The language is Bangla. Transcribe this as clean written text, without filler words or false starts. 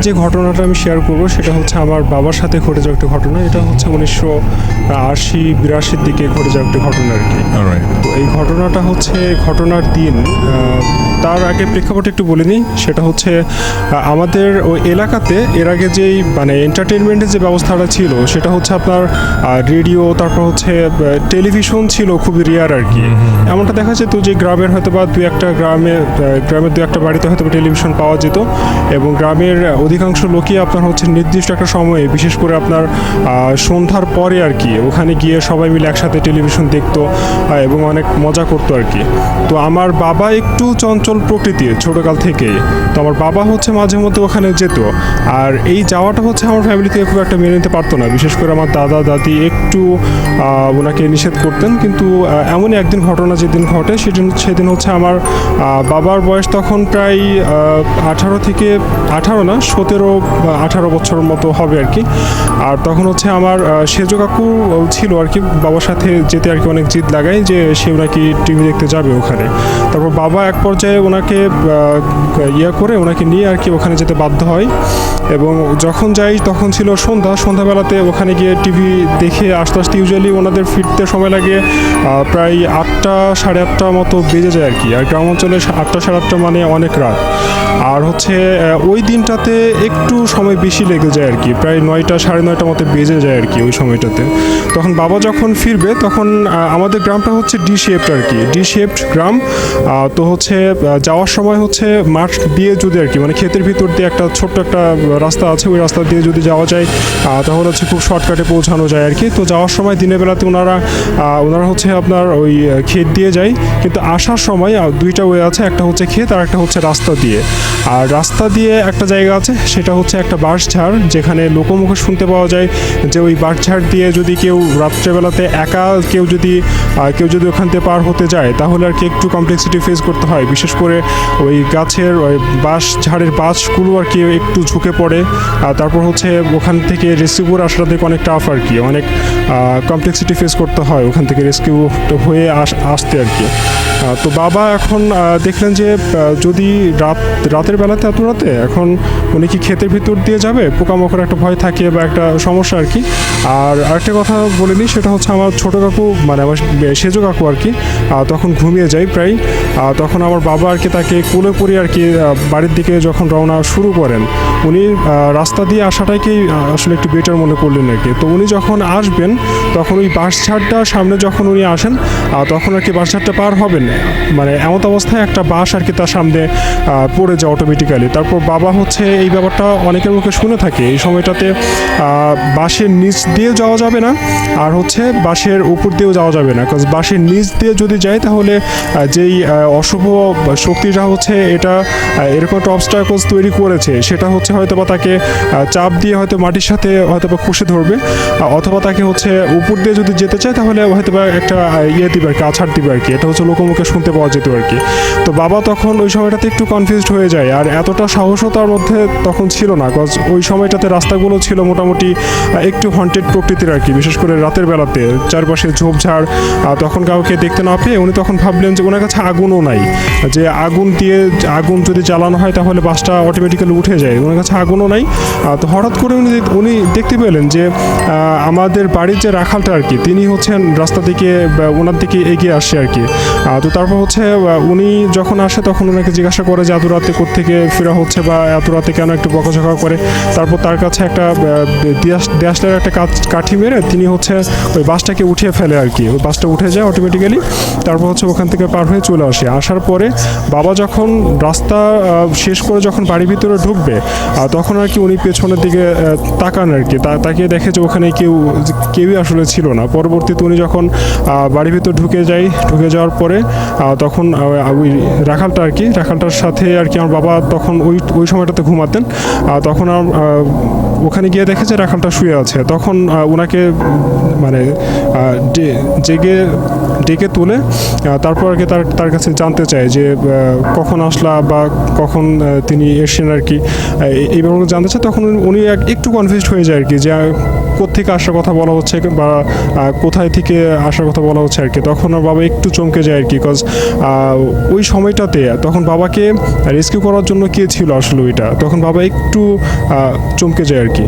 যে ঘটনাটা আমি শেয়ার করব সেটা হচ্ছে আমার বাবার সাথে ঘটে যাওয়া একটা ঘটনা। এটা হচ্ছে 1980-82 দিকে ঘটে যাওয়া একটা ঘটনা আর কি। Alright. তো এই ঘটনাটা হচ্ছে ঘটনার দিন, তার আগে প্রেক্ষাপট একটু বলে নিই। সেটা হচ্ছে আমাদের ওই এলাকাতে এর আগে যেই মানে এন্টারটেনমেন্টের যে ব্যবস্থাটা ছিল সেটা হচ্ছে আপনার রেডিও, তারপর হচ্ছে টেলিভিশন ছিল খুবই রেয়ার আর কি। এমনটা দেখা যেত যে গ্রামের হয়তো বা গ্রামের দু একটা বাড়িতে হয়তো টেলিভিশন পাওয়া যেত, এবং গ্রামের অধিকাংশ লোকই আপনার হচ্ছে নির্দিষ্ট একটা সময়ে, বিশেষ করে আপনার সন্ধ্যার পরে আর কি, ওখানে গিয়ে সবাই মিলে একসাথে টেলিভিশন দেখতো এবং অনেক মজা করতো আর কি। তো আমার বাবা একটু চঞ্চল প্রকৃতির ছোটোকাল থেকেই, তো আমার বাবা হচ্ছে মাঝে মধ্যে ওখানে যেত। আর এই যাওয়াটা হচ্ছে আমার ফ্যামিলি থেকে খুব একটা মেনে নিতে পারতো না, বিশেষ করে আমার দাদা দাদি একটু ওনাকে নিষেধ করতেন। কিন্তু এমনই একদিন ঘটনা যেদিন ঘটে সেদিন হচ্ছে আমার বাবার বয়স তখন প্রায় 17 বছরের মতো হবে আর কি। আর তখন হচ্ছে আমার সেজো কাকু ছিল আর কি, বাবার সাথে যেতে আর কি অনেক জিদ লাগায় যে সে ওনাকে টিভি দেখতে যাবে ওখানে। তারপর বাবা এক পর্যায়ে ওনাকে ওনাকে নিয়ে আর কি ওখানে যেতে বাধ্য হয়। এবং যখন যাই তখন ছিল সন্ধ্যাবেলাতে ওখানে গিয়ে টিভি দেখে আস্তে আস্তে ইউজুয়ালি ওনাদের ফিরতে সময় লাগে প্রায় 8টা সাড়ে 8টা মতো বেজে যায় আর কি। আর গ্রাম অঞ্চলে 8টা সাড়ে 8টা মানে অনেক রাত। আর হচ্ছে ওই দিনটাতে একটু সময় বেশি লেগে যায় আর কি, প্রায় 9টা সাড়ে 9টা মতো বেজে যায় আর কি ওই সময়টাতে। তখন বাবা যখন ফিরবে তখন আমাদের গ্রামটা হচ্ছে ডি শেপড গ্রাম। তো হচ্ছে যাওয়ার সময় হচ্ছে মাঠ দিয়ে যদি আর কি, মানে ক্ষেতের ভিতর দিয়ে একটা ছোট্ট একটা রাস্তা আছে, ওই রাস্তা দিয়ে যদি যাওয়া যায় তাহলে হচ্ছে খুব শর্টকাটে পৌঁছানো যায় আর কি। তো যাওয়ার সময় দিনের বেলাতে ওনারা হচ্ছে আপনার ওই ক্ষেত দিয়ে যায়, কিন্তু আসার সময় দুইটা ওয়ে আছে, একটা হচ্ছে ক্ষেত আর একটা হচ্ছে রাস্তা দিয়ে। আর রাস্তা দিয়ে একটা জায়গা আছে, সেটা হচ্ছে একটা বাঁশঝাড়, যেখানে লোকমুখে শুনতে পাওয়া যায় যে ওই বাঁশঝাড় দিয়ে যদি কেউ রাত্রেবেলাতে একা কেউ যদি ওখান থেকে পার হতে যায় তাহলে আর কি একটু কমপ্লেক্সিটি ফেস করতে হয়। বিশেষ করে ওই গাছের ওই বাঁশঝাড়ের বাঁশগুলো আর কি একটু ঝুঁকে পড়ে। তারপর হচ্ছে ওখান থেকে রেস্কিউ করে আসাটা দেখে অনেক টাফ আর কি, অনেক কমপ্লেক্সিটি ফেস করতে হয় ওখান থেকে রেস্কিউ হয়ে আসতে আর কি। তো বাবা এখন দেখলেন যে যদি রাতের বেলাতে এত রাতে এখন উনি কি ক্ষেতের ভিতর দিয়ে যাবে, পোকামাকড় একটা ভয় থাকে বা একটা সমস্যা আর কি। আর আরেকটা কথা বলে নিই, সেটা হচ্ছে আমার ছোটো কাকু মানে আমার সেজো কাকু আর কি তখন ঘুমিয়ে যায় প্রায়। তখন আমার বাবা আর কি তাকে কোলে পরে আর কি বাড়ির দিকে যখন রওনা শুরু করেন, উনি রাস্তা দিয়ে আসাটাকেই আসলে একটু বেটার মনে করলেন আর কি। তো উনি যখন আসবেন তখন ওই বাঁশঝাড়টার সামনে যখন উনি আসেন তখন আর কি বাঁশঝাড়টা পার হবেন, মানে এমন অবস্থায় একটা বাঁশ আর কি তার সামনে পড়ে যায় অটোমেটিক্যালি। তারপর বাবা হচ্ছে এই ব্যাপারটা অনেকের মুখে শুনে থাকে, এই সময়টাতে বাঁশের নিচ দিয়ে যাওয়া যাবে না, আর হচ্ছে বাঁশের উপর দিয়েও যাওয়া যাবে না, কারণ বাঁশের নিচ দিয়ে যদি যায় তাহলে যেই অশুভ শক্তিটা হচ্ছে এটা এরকম একটা অবস্ট্রাকলস তৈরি করেছে, সেটা হচ্ছে হয়তো বা তাকে চাপ দিয়ে হয়তো মাটির সাথে হয়তো বা খুশি ধরবে, অথবা তাকে হচ্ছে উপর দিয়ে যদি যেতে চায় তাহলে হয়তো বা একটা দিবে আর কি, আছাড় দিবে আর কি। এটা হচ্ছে লোকমুখে শুনতে পাওয়া যেত আর কি। তো বাবা তখন ওই সময়টাতে একটু কনফিউজড হয়ে যায়, আর এতটা সাহসও তার মধ্যে তখন ছিল না, কজ ওই সময়টাতে রাস্তাগুলো ছিল মোটামুটি একটু হন্টেড প্রকৃতির আর কি, বিশেষ করে রাতের বেলাতে চারপাশে ঝোপঝাড়। তখন কাউকে দেখতে না পেয়ে উনি তখন ভাবলেন যে ওনার কাছে আগুনও নাই, যে আগুন যদি জ্বালানো হয় তাহলে বাসটা অটোমেটিক্যালি উঠে যায়, ওনার কাছে আগুনও নাই। তো হঠাৎ করে উনি দেখতে পেলেন যে আমাদের বাড়ির যে রাখালটা আর কি, তিনি হচ্ছেন রাস্তা থেকে ওনার দিকে এগিয়ে আসছে আর কি। তো তারপর হচ্ছে উনি যখন আসে তখন ওনাকে জিজ্ঞাসা করে যে এত রাতে কোত্থেকে ফেরা হচ্ছে বা এত রাতে কেন একটু বকাঝকা করে। তারপর তার কাছে একটা দেশলার একটা কাঠি মেরে তিনি হচ্ছে ওই বাসটাকে উঠিয়ে ফেলে আর কি, ওই বাসটা উঠে যায় অটোমেটিক্যালি। তারপর হচ্ছে ওখান থেকে পার হয়ে চলে আসে। আসার পরে বাবা যখন রাস্তা শেষ করে যখন বাড়ির ভিতরে ঢুকবে তখন আর কি উনি পেছনের দিকে তাকান আর কি, তাকিয়ে দেখে যে ওখানে কেউই আসলে ছিল না। পরবর্তীতে উনি যখন বাড়ির ভিতর ঢুকে যাওয়ার পরে তখন ওই রাখালটার সাথে আর কি আমার বাবা তখন ওই সময়টাতে ঘুমাতেন। তখন ওখানে গিয়ে দেখে যে রাখালটা শুয়ে আছে। তখন ওনাকে মানে ডেকে তুলে তারপর আর কি তার কাছে জানতে চায় যে কখন আসলা বা কখন তিনি এসেছেন আর কি, এই ব্যাপারগুলো জানতে চায়। তখন উনি একটু কনফিউজড হয়ে যায় আর কি, যে কোত্থেকে আসার কথা বলা হচ্ছে বা কোথায় থেকে আসার কথা বলা হচ্ছে আর কি, তখন আর বাবা একটু চমকে যায় আর কি। বিকজ ওই সময়টাতে তখন বাবাকে রেস্কিউ করার জন্য কে ছিল আসলে ওইটা, তখন বাবা একটু চমকে যায় আর কি।